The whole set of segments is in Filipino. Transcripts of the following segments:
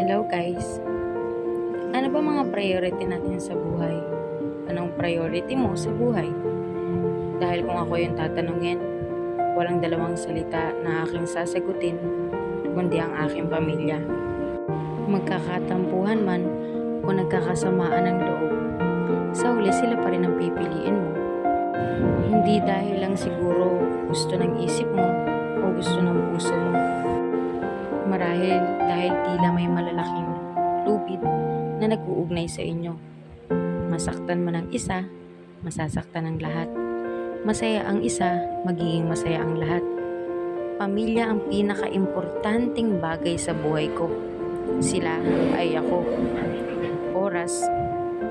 Hello guys! Ano ba mga priority natin sa buhay? Anong priority mo sa buhay? Dahil kung ako yung tatanungin, walang dalawang salita na aking sasagutin, kundi ang aking pamilya. Magkakatampuhan man o nagkakasamaan ng loob, sa huli sila pa rin ang pipiliin mo. Hindi dahil lang siguro gusto ng isip mo o gusto ng puso mo. Marahil dahil tila may malalaking lubid na nag-uugnay sa inyo. Masaktan man ang isa, masasaktan ang lahat. Masaya ang isa, magiging masaya ang lahat. Pamilya ang pinaka-importanting bagay sa buhay ko. Sila ay ako. Oras,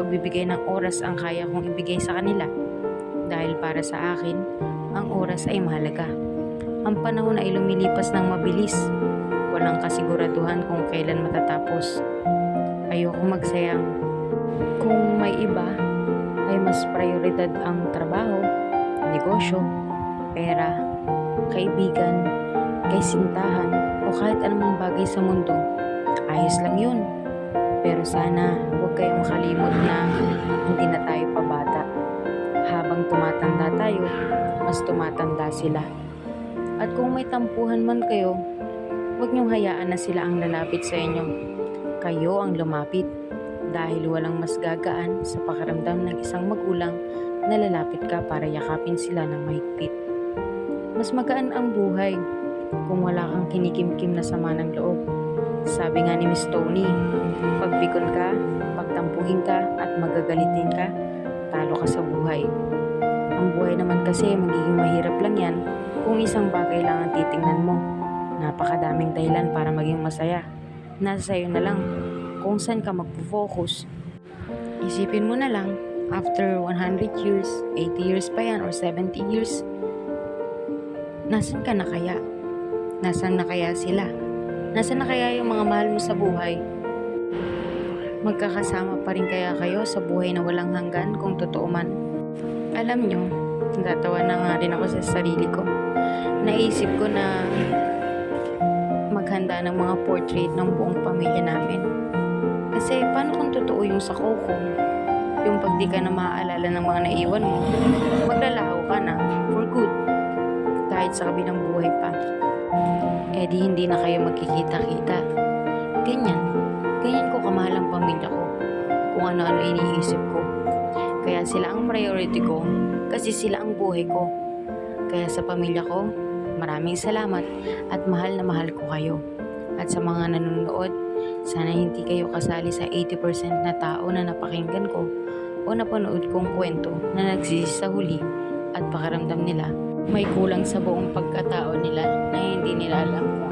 pagbibigay ng oras ang kaya kong ibigay sa kanila. Dahil para sa akin, ang oras ay mahalaga. Ang panahon ay lumilipas ng mabilis. Walang kasiguraduhan kung kailan matatapos. Ayoko magsayang. Kung may iba, ay mas prioridad ang trabaho, negosyo, pera, kaibigan, kaisintahan, o kahit anumang bagay sa mundo. Ayos lang yun. Pero sana huwag kayong makalimot na hindi na tayo pabata. Habang tumatanda tayo, mas tumatanda sila. At kung may tampuhan man kayo, huwag niyong hayaan na sila ang lalapit sa inyo. Kayo ang lumapit dahil walang mas gagaan sa pakiramdam ng isang magulang na lalapit ka para yakapin sila ng mahigpit. Mas magaan ang buhay kung wala kang kinikimkim na sama ng loob. Sabi nga ni Miss Tony, pagpikon ka, pagtampuhin ka at magagalitin ka, talo ka sa buhay. Ang buhay naman kasi magiging mahirap lang yan kung isang bagay lang ang titingnan mo. Napakadaming dahilan para maging masaya. Nasa sayo na lang kung saan ka magpo-focus. Isipin mo na lang, after 100 years, 80 years pa yan, or 70 years, nasan ka na kaya? Nasan na kaya sila? Nasan na kaya yung mga mahal mo sa buhay? Magkakasama pa rin kaya kayo sa buhay na walang hanggan kung totoo man? Alam nyo, natatawa na nga rin ako sa sarili ko. Naisip ko na maghanda ng mga portrait ng buong pamilya namin. Kasi paano kung totoo yung sa Coco? Yung pag di ka na maaalala ng mga naiwan mo, maglalaho ka na for good. Kahit sa kabilang buhay pa. Eh di hindi na kayo magkikita-kita. Ganyan ko kamahal ang pamilya ko. Kung ano-ano iniisip ko. Kaya sila ang priority ko kasi sila ang buhay ko. Kaya sa pamilya ko, maraming salamat at mahal na mahal ko kayo. At sa mga nanonood, sana hindi kayo kasali sa 80% na tao na napakinggan ko o napanood kong kwento na nagsisi sa huli at pakiramdam nila may kulang sa buong pagkatao nila na hindi nila alam